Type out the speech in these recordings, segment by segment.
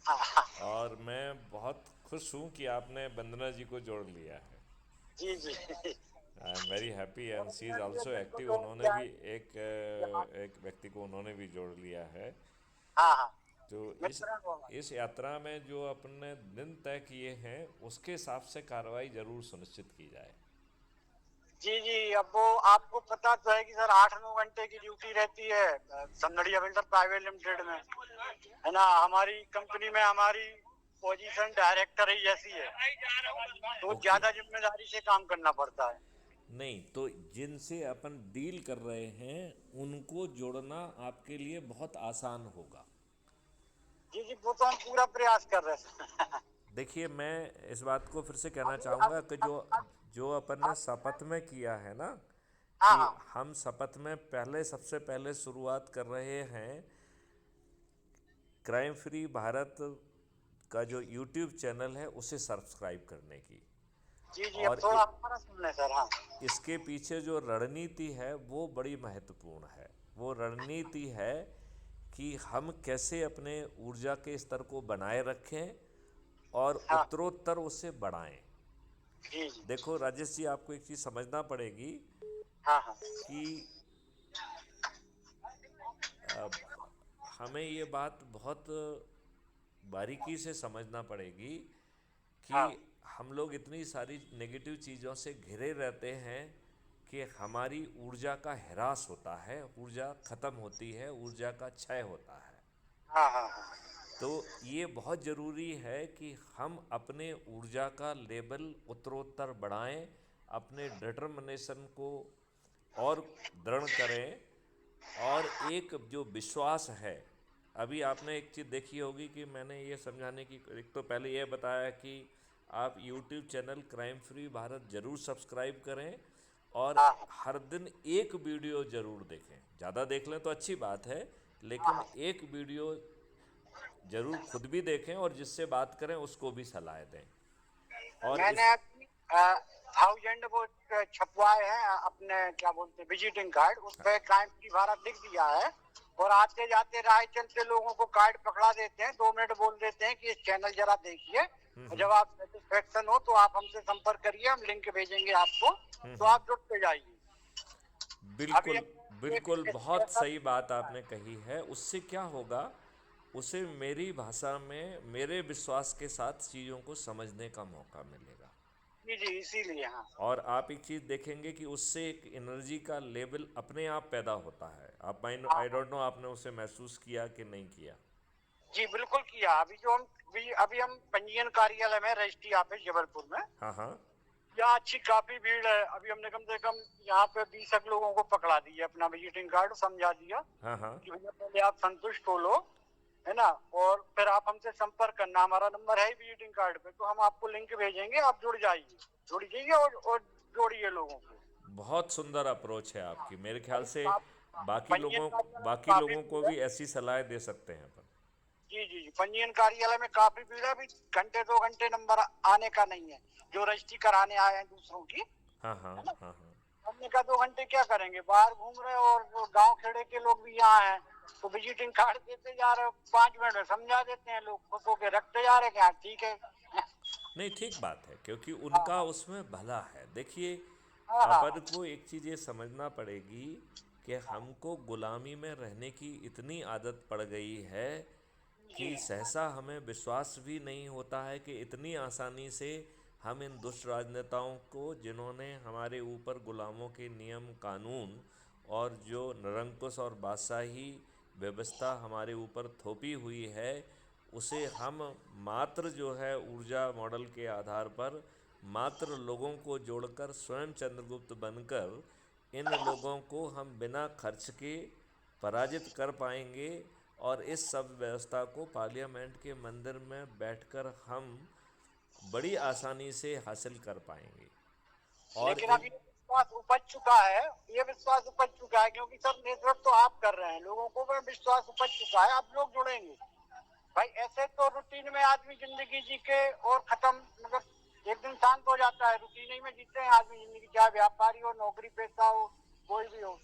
हाँ, और मैं बहुत खुश हूँ कि आपने वंदना जी को जोड़ लिया है। जी जी। I am very happy and she is Vandana ji also जिनको एक्टिव। जोड़ उन्होंने दिया भी है कि हाँ। एक व्यक्ति को उन्होंने भी जोड़ लिया है। हाँ हाँ। तो इस मित्र को। इस यात्रा में जो अपने दिन तय किए हैं उसके हिसाब से कार्रवाई जरूर सुनिश्चित की जाए। जी जी, अब वो आपको पता तो है कि सर 8-9 घंटे की ड्यूटी रहती है सनडीया बिल्डर प्राइवेट लिमिटेड में, है ना। हमारी कंपनी में हमारी पोजीशन डायरेक्टर ही ऐसी है, तो ओके। ज्यादा जिम्मेदारी से काम करना पड़ता है। नहीं तो जिनसे अपन डील कर रहे हैं उनको जोड़ना आपके लिए बहुत आसान होगा। जी जी, वो तो हम पूरा प्रयास कर रहे हैं। देखिए, मैं इस बात को फिर से कहना अभी चाहूँगा अभी कि जो जो अपन ने अभी शपथ में किया है ना, हाँ कि हाँ। हम शपथ में पहले सबसे पहले शुरुआत कर रहे हैं क्राइम फ्री भारत का जो यूट्यूब चैनल है उसे सब्सक्राइब करने की। जी जी, अब और थोड़ा हमारा सुन लें सर। हाँ इसके पीछे जो रणनीति है वो बड़ी महत्वपूर्ण है। वो रणनीति है कि हम कैसे अपने ऊर्जा के स्तर को बनाए रखें और हाँ। उत्तरोत्तर उसे बढ़ाएं। जी जी। देखो राजेश जी, आपको एक चीज़ समझना पड़ेगी हाँ हाँ। कि अब हमें ये बात बहुत बारीकी से समझना पड़ेगी कि हाँ हम लोग इतनी सारी नेगेटिव चीज़ों से घिरे रहते हैं कि हमारी ऊर्जा का ह्रास होता है, ऊर्जा खत्म होती है, ऊर्जा का क्षय होता है। हाँ हाँ। हाँ तो ये बहुत ज़रूरी है कि हम अपने ऊर्जा का लेवल उत्तरोत्तर बढ़ाएं, अपने डिटर्मिनेशन को और दृढ़ करें। और एक जो विश्वास है, अभी आपने एक चीज़ देखी होगी कि मैंने ये समझाने की, एक तो पहले ये बताया कि आप YouTube channel crime free Bharat ज़रूर सब्सक्राइब करें और हाँ। हाँ हर दिन एक वीडियो ज़रूर देखें। ज़्यादा देख लें तो अच्छी बात है, हाँ। लेकिन हाँ। एक वीडियो ज़रूर खुद भी देखें और जिससे बात करें उसको भी सलाह दें। और मैंने इस अभी 1000 वो छपवाए हैं अपने क्या बोलते हैं विजिटिंग कार्ड, उस पे क्राइम फ्री भारत लिख दिया है। और आते जाते राह चलते लोगों को कार्ड पकड़ा देते हैं, 2 मिनट बोल देते हैं कि इस चैनल जरा देखिए, और जब आप सेटिस्फेक्शन हो तो आप हमसे संपर्क करिए, हम लिंक भेजेंगे आपको, तो आप जुड़ते जाइए। अभी बिल्कुल हमने बिल्कुल, एक बहुत ऐसा सही बात आपने कही है। उससे क्या होगा, उसे मेरी भाषा में मेरे विश्वास के साथ चीज़ों को समझने का मौका मिलेगा। जी जी, इसीलिए हाँ। और आप एक चीज़ देखेंगे कि उससे एक एनर्जी का लेवल अपने आप पैदा होता है। आप हाँ आई हाँ। डोंट नो आपने उसे महसूस किया कि नहीं किया। जी बिल्कुल किया। अभी हम पंजीयन कार्यालय में रजिस्ट्री ऑफिस जबलपुर में, हाँ हाँ यहाँ अच्छी काफी भीड़ है। अभी हमने कम से कम यहाँ पे 20 लोगों को पकड़ा दिया, अपना विजिटिंग कार्ड समझा दिया हाँ हाँ। कि भैया पहले आप संतुष्ट हो लो, है ना, और फिर आप हमसे संपर्क करना। हमारा नंबर है विजिटिंग कार्ड पे, तो हम आपको लिंक भेजेंगे, आप जुड़ जाइए और जोड़िए लोगों को। बहुत सुंदर अप्रोच है आपकी। मेरे ख्याल अभी से बाकी पंजीयन लोगों कार्यालय में बाकी काफी लोगों को भीड़ है। भी ऐसी सलाह दे सकते हैं अपन। जी जी जी, पंजीयन कार्यालय में काफी भीड़ है। अभी घंटे 2 घंटे नंबर आने का नहीं है, जो रजिस्ट्री कराने आए हैं दूसरों की, हाँ हाँ है ना। हाँ हाँ। हमने कहा 2 घंटे क्या करेंगे, बाहर घूम रहे, और जो गांव खेड़े के लोग भी यहाँ हैं, तो विजिटिंग कार्ड देते जा रहे, 5 मिनट में समझा देते हैं लोग, खुश होके रखते जा रहे कि हाँ ठीक है। नहीं, ठीक बात है, क्योंकि उनका हाँ उसमें भला है। देखिए, हाँ हाँ। अपन को एक चीज़ ये समझना पड़ेगी कि हमको गुलामी में रहने की इतनी आदत पड़ गई है जी कि सहसा हमें विश्वास भी नहीं होता है कि इतनी आसानी से हम इन दुष्ट राजनेताओं को, जिन्होंने हमारे ऊपर गुलामों के नियम कानून और जो निरंकुश और बादशाही व्यवस्था हमारे ऊपर थोपी हुई है, उसे हम मात्र जो है ऊर्जा मॉडल के आधार पर मात्र लोगों को जोड़कर स्वयं चंद्रगुप्त बनकर इन लोगों को हम बिना खर्च के पराजित कर पाएंगे। और इस सब व्यवस्था को पार्लियामेंट के मंदिर में बैठकर हम बड़ी आसानी से हासिल कर पाएंगे। और लेकिन अब इन ये विश्वास उपज चुका है, ये विश्वास उपज चुका है, क्योंकि सर नेतृत्व तो आप कर रहे हैं, लोगों को भी विश्वास उपज चुका है, अब लोग जुड़ेंगे। भाई ऐसे तो रूटीन में आदमी जिंदगी जी के और खत्म, मतलब एक दिन शांत हो जाता है, रूटीन ही में जीते हैं आदमी जिंदगी, चाहे व्यापारी हो, नौकरी पेशा हो, कोई भी हो।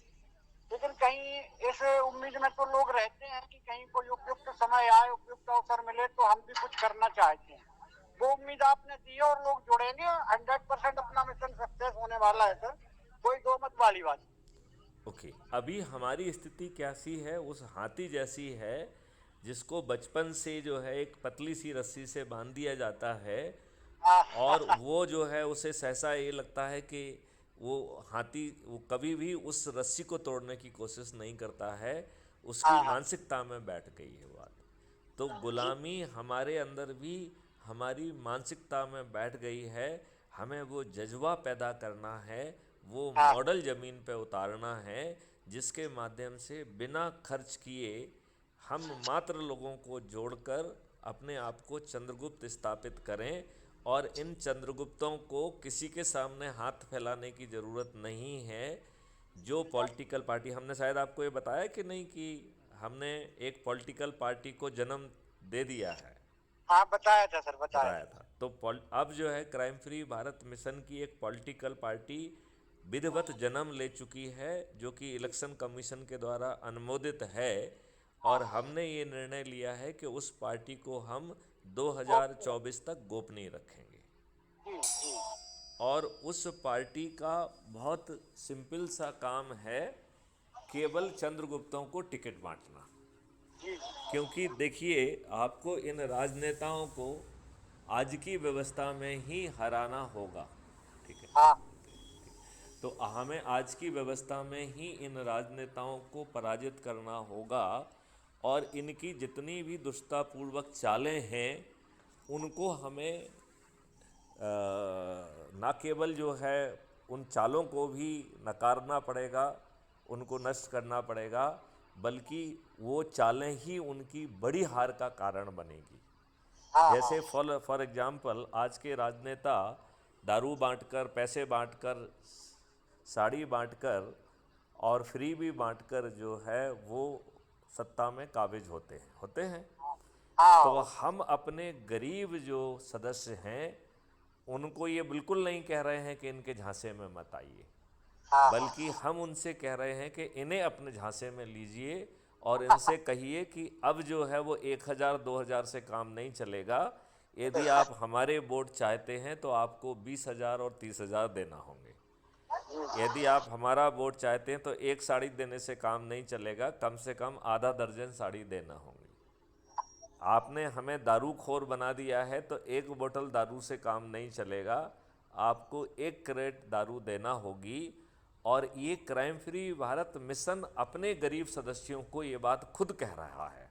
लेकिन कहीं इस उम्मीद में तो लोग रहते हैं कि कहीं कोई उपयुक्त समय आए, उपयुक्त अवसर मिले तो हम भी कुछ करना चाहते हैं। वो उम्मीद आपने दी है और लोग जुड़ेंगे। 100% अपना मिशन सक्सेस होने वाला है सर, कोई दो मत वाली बात नहीं। ओके, अभी हमारी स्थिति कैसी है? उस हाथी जैसी है जिसको बचपन से जो है एक पतली सी रस्सी से बांध दिया जाता है, और हाँ। वो जो है उसे सहसा ये लगता है कि वो हाथी वो कभी भी उस रस्सी को तोड़ने की कोशिश नहीं करता है। उसकी हाँ हाँ। मानसिकता में बैठ गई है बात। तो जी। गुलामी हमारे अंदर भी हमारी मानसिकता में बैठ गई है। हमें वो जज्बा पैदा करना है, वो हाँ मॉडल ज़मीन पे उतारना है जिसके माध्यम से बिना खर्च किए हम मात्र लोगों को जोड़कर अपने आप को चंद्रगुप्त स्थापित करें। और इन चंद्रगुप्तों को किसी के सामने हाथ फैलाने की ज़रूरत नहीं है। जो पॉलिटिकल पार्टी, हमने शायद आपको ये बताया कि नहीं कि हमने एक पॉलिटिकल पार्टी को जन्म दे दिया है, हाँ, बताया था सर, बताया बताया था। था। तो अब जो है क्राइम फ्री भारत मिशन की एक पॉलिटिकल पार्टी विधिवत जन्म ले चुकी है, जो कि इलेक्शन कमीशन के द्वारा अनुमोदित है। और हमने ये निर्णय लिया है कि उस पार्टी को हम 2024 तक गोपनीय रखेंगे। जी जी। और उस पार्टी का बहुत सिंपल सा काम है, केवल चंद्रगुप्तों को टिकट बांटना। जी। क्योंकि देखिए, आपको इन राजनेताओं को आज की व्यवस्था में ही हराना होगा, ठीक है? हाँ। तो हमें आज की व्यवस्था में ही इन राजनेताओं को पराजित करना होगा। और इनकी जितनी भी दुष्टतापूर्वक चालें हैं उनको हमें ना केवल जो है उन चालों को भी नकारना पड़ेगा, उनको नष्ट करना पड़ेगा, बल्कि वो चालें ही उनकी बड़ी हार का कारण बनेगी। हाँ हाँ। जैसे फॉर एग्जाम्पल, आज के राजनेता दारू बांटकर, पैसे बांटकर, साड़ी बांटकर और फ्री भी बांटकर जो है वो सत्ता में काबिज होते हैं। तो हाँ हम अपने गरीब जो सदस्य हैं उनको ये बिल्कुल नहीं कह रहे हैं कि इनके झांसे में मत आइए, हाँ। हाँ बल्कि हम उनसे कह रहे हैं कि इन्हें अपने झांसे में लीजिए और इनसे कहिए कि अब जो है वो 1000 2000 से काम नहीं चलेगा। यदि आप हमारे वोट चाहते हैं तो आपको 20,000 और 30,000 देना होंगे। यदि आप हमारा वोट चाहते हैं तो एक साड़ी देने से काम नहीं चलेगा, कम से कम आधा दर्जन साड़ी देना होंगी। आपने हमें दारूखोर बना दिया है तो एक बोतल दारू से काम नहीं चलेगा, आपको 1 कैरेट दारू देना होगी। और ये क्राइम फ्री भारत मिशन अपने गरीब सदस्यों को ये बात खुद कह रहा है।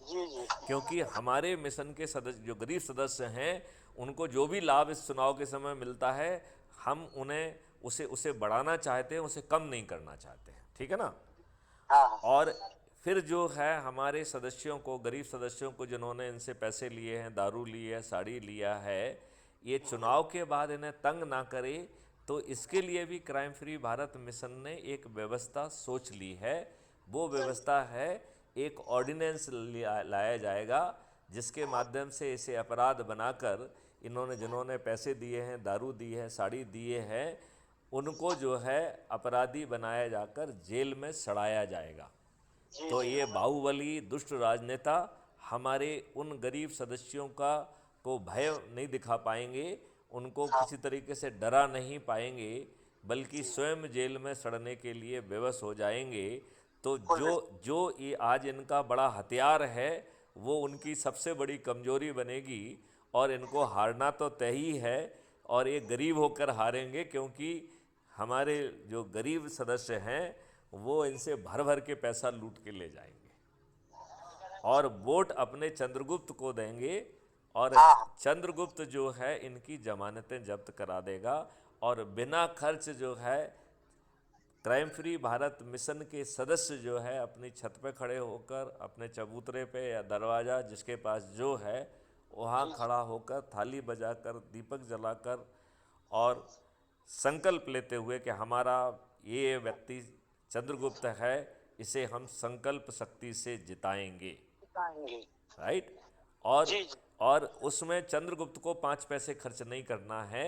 जी जी। क्योंकि हमारे मिशन के सदस्य जो गरीब सदस्य हैं उनको जो भी लाभ इस चुनाव के समय मिलता है, हम उन्हें उसे बढ़ाना चाहते हैं, उसे कम नहीं करना चाहते हैं, ठीक है ना? हाँ हाँ। और फिर जो है हमारे सदस्यों को, गरीब सदस्यों को जिन्होंने इनसे पैसे लिए हैं, दारू ली है, साड़ी लिया है, ये चुनाव के बाद इन्हें तंग ना करे। तो इसके लिए भी क्राइम फ्री भारत मिशन ने एक व्यवस्था सोच ली है। वो व्यवस्था है, एक ऑर्डिनेंस लाया जाएगा जिसके माध्यम से इसे अपराध बनाकर जिन्होंने पैसे दिए हैं, दारू दी है, साड़ी दिए हैं, उनको जो है अपराधी बनाया जाकर जेल में सड़ाया जाएगा। जी तो जी। ये बाहुबली दुष्ट राजनेता हमारे उन गरीब सदस्यों को भय नहीं दिखा पाएंगे, उनको हाँ किसी तरीके से डरा नहीं पाएंगे, बल्कि स्वयं जेल में सड़ने के लिए विवश हो जाएंगे। तो जो जो ये आज इनका बड़ा हथियार है वो उनकी सबसे बड़ी कमजोरी बनेगी। और इनको हारना तो तय ही है, और ये गरीब होकर हारेंगे, क्योंकि हमारे जो गरीब सदस्य हैं वो इनसे भर भर के पैसा लूट के ले जाएंगे और वोट अपने चंद्रगुप्त को देंगे। और हाँ। चंद्रगुप्त जो है इनकी जमानतें जब्त करा देगा। और बिना खर्च जो है क्राइम फ्री भारत मिशन के सदस्य जो है अपनी छत पे खड़े होकर, अपने चबूतरे पे या दरवाज़ा जिसके पास जो है वहाँ खड़ा होकर, थाली बजाकर, दीपक जलाकर और संकल्प लेते हुए कि हमारा ये व्यक्ति चंद्रगुप्त है, इसे हम संकल्प शक्ति से जिताएंगे, बताएंगे। राइट? और जी जी। और उसमें चंद्रगुप्त को 5 पैसे खर्च नहीं करना है।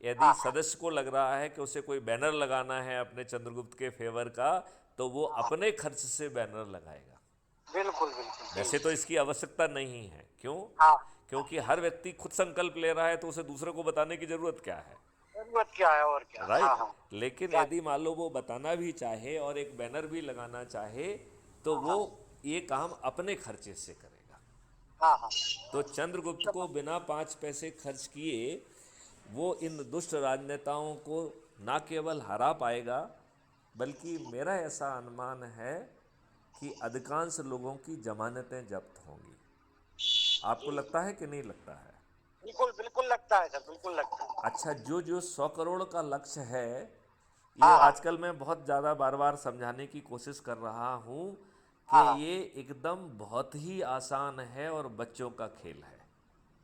यदि हाँ सदस्य को लग रहा है कि उसे कोई बैनर लगाना है अपने चंद्रगुप्त के फेवर का, तो वो अपने खर्च से बैनर लगाएगा। बिल्कुल बिल्कुल। जी वैसे तो इसकी आवश्यकता नहीं है, क्यों? हाँ। क्योंकि हर व्यक्ति खुद संकल्प ले रहा है, तो उसे दूसरे को बताने की जरूरत क्या है, जरूरत क्या है और क्या। हाँ राइट? हाँ। लेकिन क्या। यदि मान लो वो बताना भी चाहे और एक बैनर भी लगाना चाहे, तो हाँ वो हाँ। ये काम अपने खर्चे से करेगा। हाँ हाँ। तो चंद्रगुप्त को बिना 5 पैसे खर्च किए वो इन दुष्ट राजनेताओं को ना केवल हरा पाएगा, बल्कि मेरा ऐसा अनुमान है कि अधिकांश लोगों की जमानतें जब्त होंगी। आपको लगता है कि नहीं लगता है? बिल्कुल बिल्कुल लगता है सर, बिल्कुल लगता है। अच्छा, जो 100 करोड़ का लक्ष्य है, ये हाँ हाँ। आजकल मैं बहुत ज़्यादा बार बार समझाने की कोशिश कर रहा हूँ कि हाँ हाँ। ये एकदम बहुत ही आसान है और बच्चों का खेल है।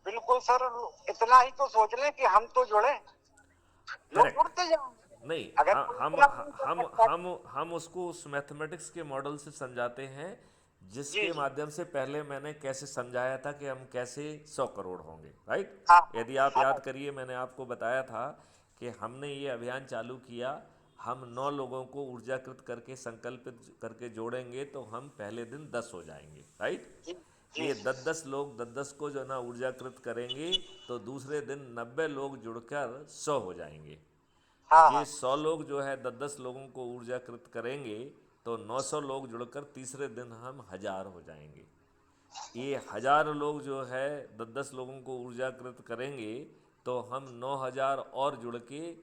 बिल्कुल सर। इतना ही तो सोच लें कि हम तो जुड़े, लोग करेक्ट। जुड़ते जाएंगे। नहीं, अगर हम कोई हम इतना नहीं कर हम सकता। हम हम उसको उस मैथमेटिक्स के मॉडल से समझाते हैं, जी जिसके जी। माध्यम से पहले मैंने कैसे समझाया था कि हम कैसे 100 करोड़ होंगे, राइट? हाँ हाँ। यदि आप हाँ याद करिए, मैंने आपको बताया था कि हमने ये अभियान चालू किया, हम 9 लोगों को ऊर्जाकृत करके संकल्पित करके जोड़ेंगे तो हम पहले दिन 10 हो जाएंगे, राइट? जी जी ये जी। 10-10 लोग 10-10 को जो ना ऊर्जाकृत करेंगे, तो दूसरे दिन 90 लोग जुड़कर 100 हो जाएंगे। हाँ ये हाँ। 100 लोग जो है 10-10 लोगों को ऊर्जाकृत करेंगे, तो 900 लोग जुड़कर तीसरे दिन हम 1000 हो जाएंगे। ये 1000 लोग जो है 10-10 लोगों को ऊर्जाकृत करेंगे, तो हम 9000 और जुड़ के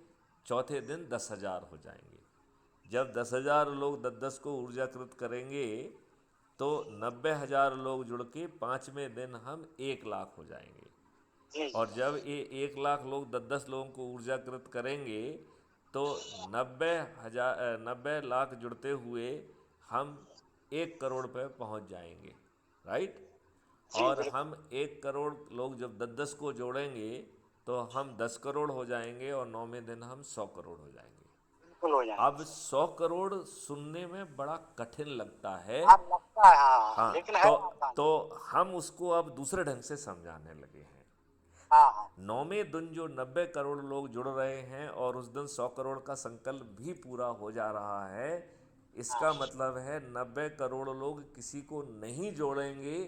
चौथे दिन 10,000 हो जाएंगे। जब 10,000 लोग 10-10 को ऊर्जाकृत करेंगे, तो 90,000 लोग जुड़ के पाँचवें दिन हम 1 लाख हो जाएंगे। जी जी। और जब ये 1 लाख लोग 10-10 लोगों को ऊर्जाकृत करेंगे, तो 90 लाख जुड़ते हुए हम 1 करोड़ पे पहुंच जाएंगे, राइट? जी और बिल्कुल। हम 1 करोड़ लोग जब 10-10 को जोड़ेंगे, तो हम 10 करोड़ हो जाएंगे और 9वें दिन हम 100 करोड़ हो जाएंगे। बिल्कुल हो अब जाएंगे। 100 करोड़ सुनने में बड़ा कठिन लगता है। हाँ लगता है, हाँ हाँ, हाँ, लेकिन है तो आसान। तो हम उसको अब दूसरे ढंग से समझाने लगे हैं। हाँ हाँ। 9वें दिन जो 90 करोड़ लोग जुड़ रहे हैं और उस दिन 100 करोड़ का संकल्प भी पूरा हो जा रहा है, हाँ इसका मतलब है 90 करोड़ लोग किसी को नहीं जोड़ेंगे,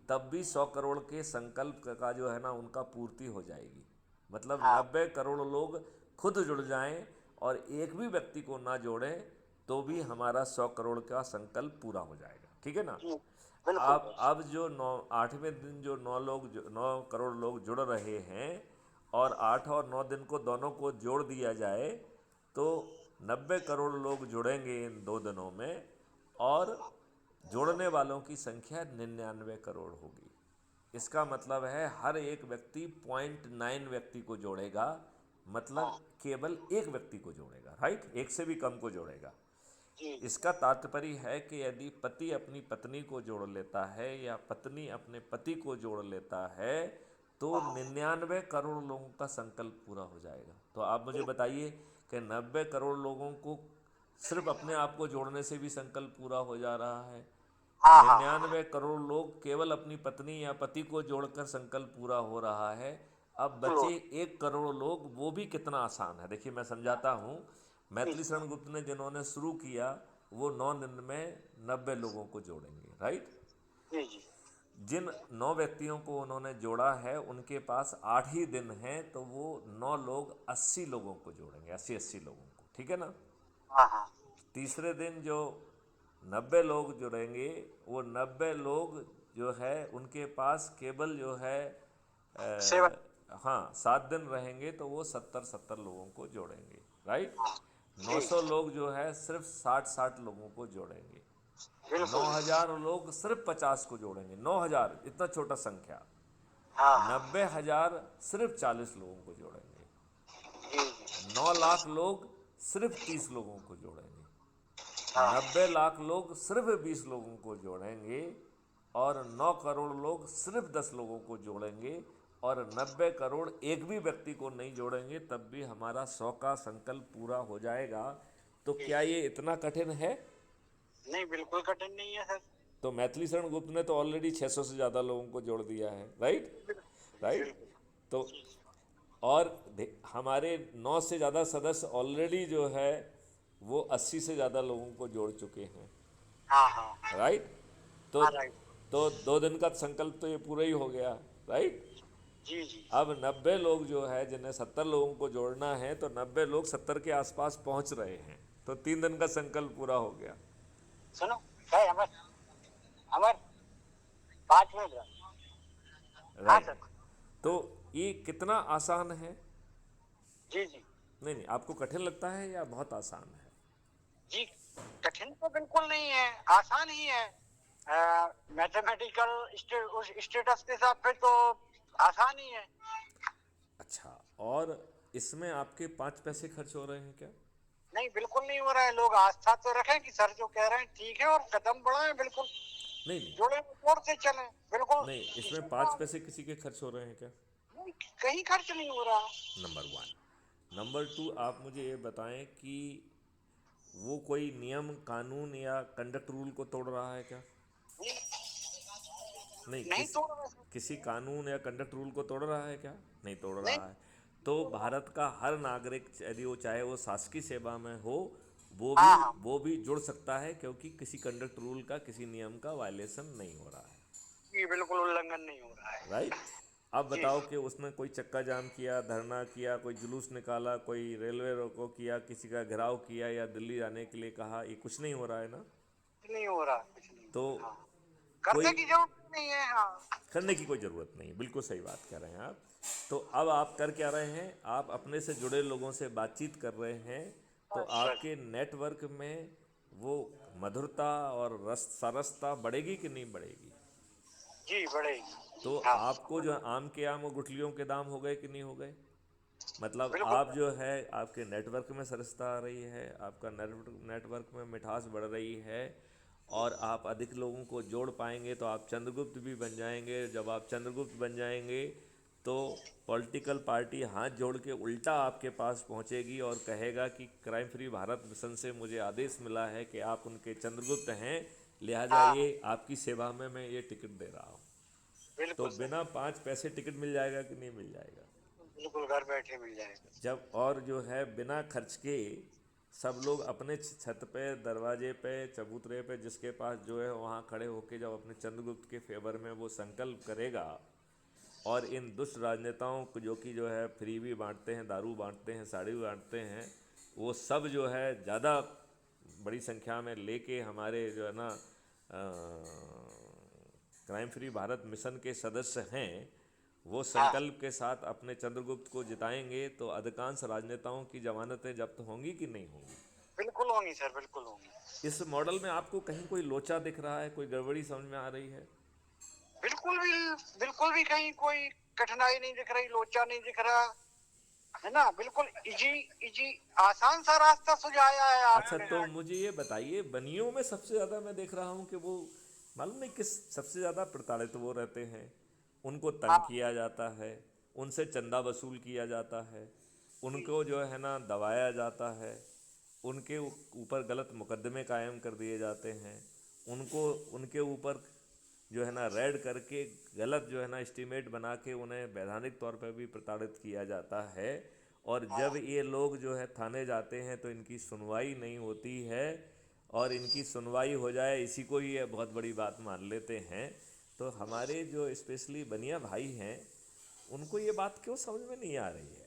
तब भी 100 करोड़ के संकल्प का जो है ना उनका पूर्ति हो जाएगी। मतलब हाँ। 90 करोड़ लोग खुद जुड़ जाएं और एक भी व्यक्ति को ना जोड़ें, तो भी हमारा 100 करोड़ का संकल्प पूरा हो जाएगा, ठीक है ना? जी बिल्कुल बिल्कुल। अब जो 8वें दिन जो 9 करोड़ लोग जुड़ रहे हैं, और 8 और 9 दिन को दोनों को जोड़ दिया जाए, तो 90 करोड़ लोग जुड़ेंगे इन 2 दिनों में, और जोड़ने वालों की संख्या 99 करोड़ होगी। इसका मतलब है हर एक व्यक्ति 0.9 व्यक्ति को जोड़ेगा, हाँ। मतलब केवल एक व्यक्ति को जोड़ेगा, राइट? एक से भी कम को जोड़ेगा। जी जी। इसका तात्पर्य है कि यदि पति अपनी पत्नी को जोड़ लेता है या पत्नी अपने पति को जोड़ लेता है, तो हाँ 99 करोड़ लोगों का संकल्प पूरा हो जाएगा। तो आप मुझे बिल्कुल। बताइए कि 90 करोड़ लोगों को सिर्फ अपने आप को जोड़ने से भी संकल्प पूरा हो जा रहा है। हाँ हाँ। 99 करोड़ लोग केवल अपनी पत्नी या पति को जोड़कर संकल्प पूरा हो रहा है। अब बिल्कुल बचे हो। 1 करोड़ लोग, वो भी कितना आसान है, देखिए मैं समझाता हूँ। जी मैथिली शरण गुप्त ने जिन्होंने शुरू किया, वो 9 दिन में 90 लोगों को जोड़ेंगे, राइट? जी जी। जिन 9 व्यक्तियों को उन्होंने जोड़ा है, उनके पास 8 ही दिन हैं, तो वो 9 लोग 80 लोगों को जोड़ेंगे, 80-80 लोगों को, ठीक है ना? हाँ हाँ। तीसरे दिन जो 90 लोग जुड़ेंगे, वो 90 लोग जो है उनके पास केवल जो है सेवन। हाँ 7 दिन रहेंगे, तो वो 70-70 लोगों को जोड़ेंगे, राइट? हाँ। जी 900 लोग जो है सिर्फ 60-60 लोगों को जोड़ेंगे। बिल्कुल बिल्कुल। 9000 लोग सिर्फ 50 को जोड़ेंगे, 9000 इतना छोटा संख्या। हाँ हाँ। 90,000 सिर्फ 40 लोगों को जोड़ेंगे। जी जी। 9 लाख लोग सिर्फ 30 लोगों को जोड़ेंगे। हाँ 90 लाख लोग सिर्फ 20 लोगों को जोड़ेंगे, और 9 करोड़ लोग सिर्फ 10 लोगों को जोड़ेंगे, और 90 करोड़ एक भी व्यक्ति को नहीं जोड़ेंगे, तब भी हमारा 100 का संकल्प पूरा हो जाएगा। तो जी। क्या ये इतना कठिन है? नहीं बिल्कुल कठिन नहीं है सर। तो मैथिली शरण गुप्त ने तो ऑलरेडी 600 से ज़्यादा लोगों को जोड़ दिया है, राइट? राइट? बिल्कुल। तो जी जी। और हमारे 9 से ज़्यादा सदस्य ऑलरेडी जो है वो 80 से ज़्यादा लोगों को जोड़ चुके हैं। हाँ हाँ। राइट। तो हाँ राइट। 2 दिन का संकल्प तो ये पूरा ही हो गया। राइट। जी जी। अब 90 लोग जो है जिन्हें 70 लोगों को जोड़ना है, तो 90 लोग 70 के आसपास पहुंच रहे हैं, तो 3 दिन का संकल्प पूरा हो गया। सुनो, है अमर, अमर 5 मिनट। हाँ राइट। सर। तो ये कितना आसान है। जी जी। नहीं नहीं, आपको कठिन लगता है या बहुत आसान है? जी, कठिन तो बिल्कुल नहीं है, आसान ही है। मैथमेटिकल उस स्टेटस के हिसाब से तो आसान ही है। अच्छा, और इसमें आपके 5 पैसे खर्च हो रहे हैं क्या? नहीं बिल्कुल नहीं हो रहा है। लोग आस्था तो रखें कि सर जो कह रहे हैं ठीक है, और कदम बढ़ाएं, बिल्कुल नहीं नहीं जोड़े जोर से चलें, बिल्कुल। नहीं, इसमें इसमें 5 पैसे किसी के खर्च हो रहे हैं क्या? नहीं, कहीं खर्च नहीं हो रहा। नंबर 1। नंबर 2, आप मुझे ये बताएं कि वो कोई नियम कानून या कंडक्ट रूल को तोड़ रहा है क्या? नहीं, नहीं, नहीं तोड़ रहे सर। किसी कानून या कंडक्ट रूल को तोड़ रहा है क्या? नहीं तोड़ नहीं रहा है। तो भारत का हर नागरिक, यदि वो चाहे वो शासकीय सेवा में हो, वो भी हाँ हाँ। वो भी जुड़ सकता है, क्योंकि किसी कंडक्ट रूल का, किसी नियम का वायलेशन नहीं हो रहा है। ये बिल्कुल उल्लंघन नहीं हो रहा है। राइट। अब जी बताओ जी। कि उसने कोई चक्का जाम किया, धरना किया, कोई जुलूस निकाला, कोई रेलवे रोको किया, किसी का घेराव किया, या दिल्ली जाने के लिए कहा, ये कुछ नहीं हो रहा है ना। कुछ नहीं हो रहा, कुछ नहीं हो तो रहा। हाँ, करने कोई की जरूरत नहीं है। हाँ। करने की कोई ज़रूरत नहीं, बिल्कुल सही बात कह रहे हैं आप। तो अब आप कर क्या रहे हैं, आप अपने से जुड़े लोगों से बातचीत कर रहे हैं, तो अच्छा आपके नेटवर्क में वो मधुरता और रस सरसता बढ़ेगी कि नहीं बढ़ेगी? जी, बढ़ेगी। तो हाँ आपको जो है आम के आम और गुठलियों के दाम हो गए कि नहीं हो गए? मतलब बिल्कुल। आप जो है, आपके नेटवर्क में सरसता आ रही है, आपका नेटवर्क में मिठास बढ़ रही है, और आप अधिक लोगों को जोड़ पाएंगे, तो आप चंद्रगुप्त भी बन जाएंगे। जब आप चंद्रगुप्त बन जाएंगे, तो पॉलिटिकल पार्टी हाथ जोड़ के उल्टा आपके पास पहुंचेगी और कहेगा कि क्राइम फ्री भारत मिशन से मुझे आदेश मिला है कि आप उनके चंद्रगुप्त हैं, लिहाजा हाँ ये आपकी सेवा में मैं ये टिकट दे रहा हूँ। तो बिल्कुल सर। बिना 5 पैसे टिकट मिल जाएगा कि नहीं मिल जाएगा? बिल्कुल घर बैठे मिल जाएगा। जब और जो है बिना खर्च के सब लोग अपने छत पे, दरवाजे पे, चबूतरे पे, जिसके पास जो है वहाँ खड़े होके जब अपने चंद्रगुप्त के फेवर में वो संकल्प करेगा, और इन दुष्ट राजनेताओं को, जो कि जो है फ्री भी बांटते हैं, दारू बांटते हैं, साड़ी बांटते हैं, वो सब जो है ज़्यादा बड़ी संख्या में लेके हमारे जो है ना क्राइम फ्री भारत मिशन के सदस्य हैं, वो हाँ संकल्प के साथ अपने चंद्रगुप्त को जिताएंगे, तो अधिकांश राजनेताओं की जमानतें जब्त होंगी कि नहीं होंगी? बिल्कुल होंगी सर, बिल्कुल होंगी। इस मॉडल में आपको कहीं कोई लोचा दिख रहा है, कोई गड़बड़ी समझ में आ रही है? बिल्कुल भी, बिल्कुल भी कहीं कोई कठिनाई नहीं दिख रही, लोचा नहीं दिख रहा है ना। बिल्कुल इजी, इजी आसान सा रास्ता सुझाया है अच्छा, आपने। तो मुझे ये बताइए, बनियों में सबसे ज़्यादा मैं देख रहा हूँ कि वो, मालूम नहीं किस, सबसे ज़्यादा प्रताड़ित वो रहते हैं, उनको तंग हाँ किया जाता है, उनसे चंदा वसूल किया जाता है, जी उनको जो है ना दबाया जाता है, उनके ऊपर गलत मुकदमे कायम कर दिए जाते हैं, उनको, उनके ऊपर जो है ना रेड करके गलत जो है ना एस्टीमेट बना के उन्हें वैधानिक तौर पर भी प्रताड़ित किया जाता है। और जब हाँ। ये लोग जो है थाने जाते हैं, तो इनकी सुनवाई नहीं होती है, और इनकी सुनवाई हो जाए इसी को ही ये बहुत बड़ी बात मान लेते हैं। तो हमारे जो स्पेशली बनिया भाई हैं, उनको ये बात क्यों समझ में नहीं आ रही है?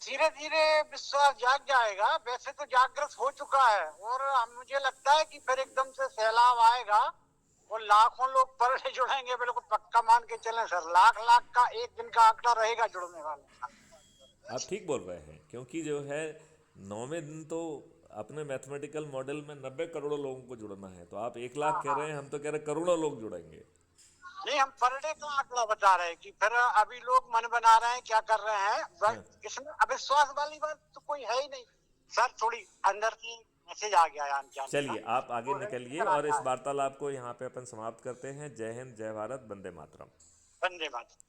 धीरे धीरे विश्वास जाग जाएगा, वैसे तो जागृत हो चुका है, और मुझे लगता है कि फिर एकदम से सैलाब आएगा और लाखों लोग पर जुड़ेंगे। बिल्कुल पक्का मान के चलें सर, लाख लाख का एक दिन का आंकड़ा रहेगा जुड़ने वाला। आप ठीक बोल रहे हैं, क्योंकि जो है 9वें दिन तो अपने मैथमेटिकल मॉडल में 90 करोड़ लोगों को जुड़ना है, तो आप 1 लाख हाँ कह हाँ। रहे हैं, हम तो कह रहे हैं करोड़ों लोग जुड़ेंगे। नहीं, हम पर डे का आंकड़ा बता रहे हैं कि फिर अभी लोग मन बना रहे हैं, क्या कर रहे हैं, हाँ, बस इसमें अविश्वास वाली बात तो कोई है ही नहीं सर। थोड़ी अंदर की मैसेज आ गया है अनजाने का, चलिए आप आगे वो निकलिए, लेकर और इस आता है। वार्तालाप को यहाँ पे अपन समाप्त करते हैं। जय हिंद, जय भारत, वंदे मातरम। वंदे मातरम।